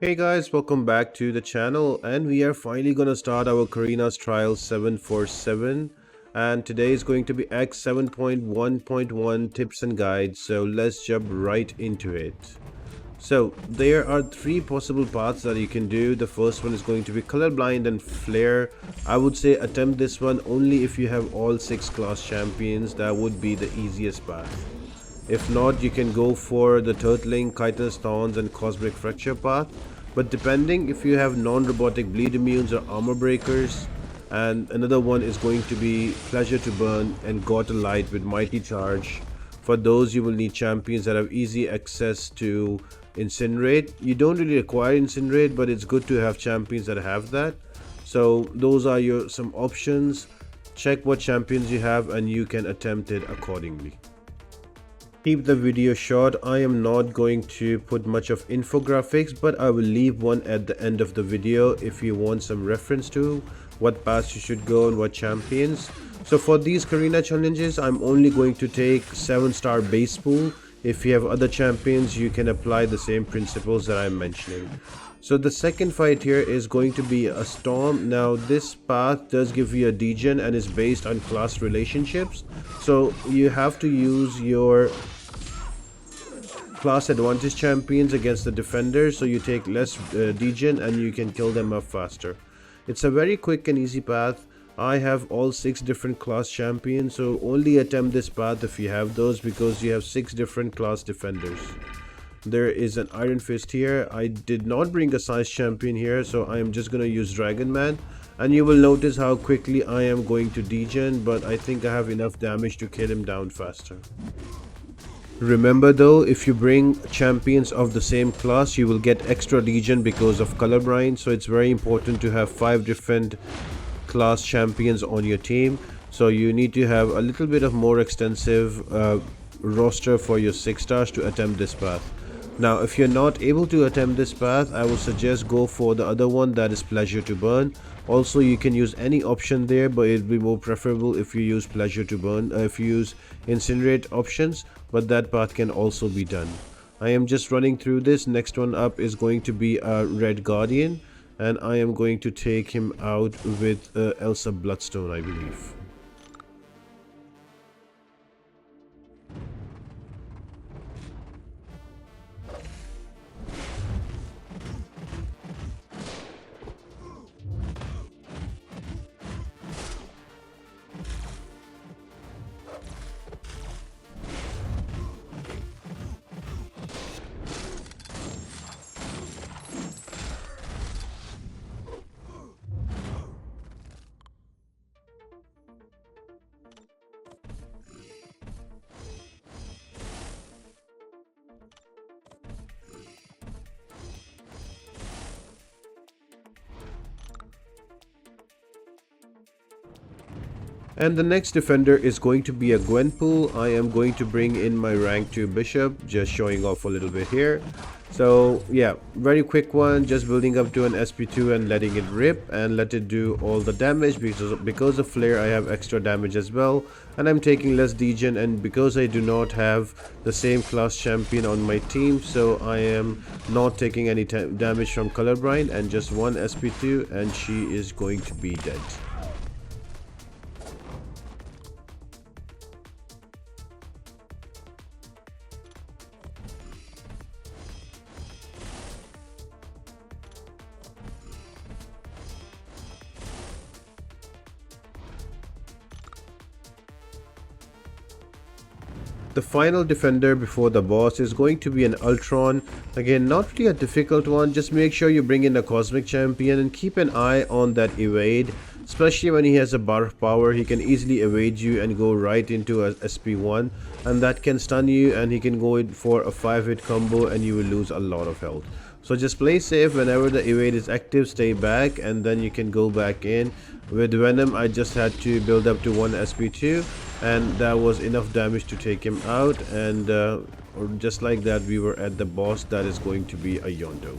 Hey guys, welcome back to the channel, and we are finally gonna start our Carina's Trial 747, and today is going to be X 7.1.1 tips and guides, so let's jump right into it. So there are three possible paths that you can do. The first one is going to be colorblind and flare. I would say attempt this one only if you have all 6 class champions. That would be the easiest path. If not, you can go for the Turtling, Chitinous Thorns and Cosmic Fracture path. But depending if you have non-robotic bleed immunes or armor breakers, and another one is going to be Pleasure to Burn and Got a Light with Mighty Charge. For those, you will need champions that have easy access to Incinerate. You don't really require Incinerate, but it's good to have champions that have that. So those are your some options. Check what champions you have and you can attempt it accordingly. Keep the video short. I am not going to put much of infographics, but I will leave one at the end of the video if you want some reference to what paths you should go and what champions. So for these Carina challenges, I'm only going to take 7-star base pool. If you have other champions, you can apply the same principles that I'm mentioning. So the second fight here is going to be a storm. Now this path does give you a degen and is based on class relationships. So you have to use your class advantage champions against the defenders, so you take less degen and you can kill them up faster. It's a very quick and easy path. I have all 6 different class champions, so only attempt this path if you have those, because you have 6 different class defenders. There is an Iron Fist here. I did not bring a size champion here, so I am just going to use Dragon Man, and you will notice how quickly I am going to degen, but I think I have enough damage to kill him down faster. Remember though, if you bring champions of the same class, you will get extra degen because of colorblind, so it's very important to have 5 different class champions on your team. So you need to have a little bit of more extensive roster for your 6 stars to attempt this path. Now if you're not able to attempt this path, I would suggest go for the other one, that is Pleasure to Burn. Also you can use any option there, but it'll be more preferable if you use Pleasure to Burn, if you use Incinerate options, but that path can also be done. I am just running through this. Next one up is going to be a Red Guardian, and I am going to take him out with Elsa Bloodstone, I believe. And the next defender is going to be a Gwenpool. I am going to bring in my rank 2 bishop, just showing off a little bit here. So yeah, very quick one, just building up to an SP2 and letting it rip and let it do all the damage, because of flare I have extra damage as well, and I'm taking less degen, and because I do not have the same class champion on my team, so I am not taking any damage from colorblind, and just one SP2 and she is going to be dead. The final defender before the boss is going to be an Ultron. Again, not really a difficult one, just make sure you bring in a cosmic champion and keep an eye on that evade. Especially when he has a bar of power, he can easily evade you and go right into a SP1, and that can stun you, and he can go in for a 5-hit combo and you will lose a lot of health. So just play safe. Whenever the evade is active, stay back and then you can go back in. With Venom, I just had to build up to 1 SP2 and that was enough damage to take him out, and just like that we were at the boss, that is going to be a Yondu.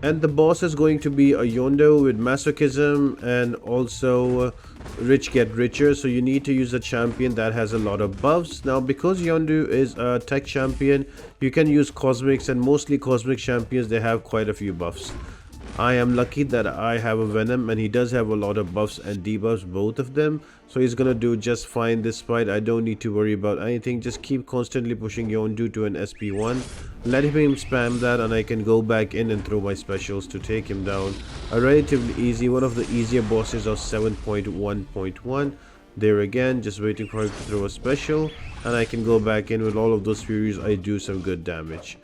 And the boss is going to be a Yondu with masochism and also rich get richer. So you need to use a champion that has a lot of buffs. Now because Yondu is a tech champion, you can use cosmics, and mostly cosmic champions, they have quite a few buffs. I am lucky that I have a Venom, and he does have a lot of buffs and debuffs, both of them. So he's gonna do just fine this fight. I don't need to worry about anything. Just keep constantly pushing Yondu to an SP1. Let him spam that, and I can go back in and throw my specials to take him down. A relatively easy, one of the easier bosses of 7.1.1. There again, just waiting for him to throw a special, and I can go back in with all of those furies. I do some good damage.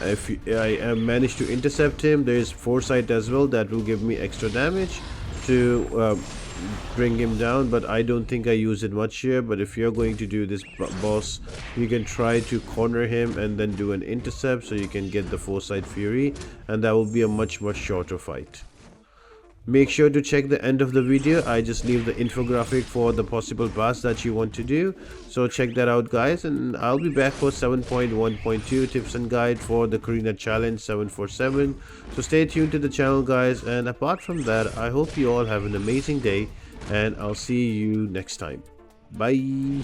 If I manage to intercept him, there is foresight as well that will give me extra damage to bring him down, but I don't think I use it much here. But if you're going to do this boss, you can try to corner him and then do an intercept, so you can get the foresight fury, and that will be a much shorter fight. Make sure to check the end of the video. I just leave the infographic for the possible pass that you want to do, so check that out guys, and I'll be back for 7.1.2 tips and guide for the Carina challenge 747. So stay tuned to the channel guys, and apart from that, I hope you all have an amazing day, and I'll see you next time. Bye.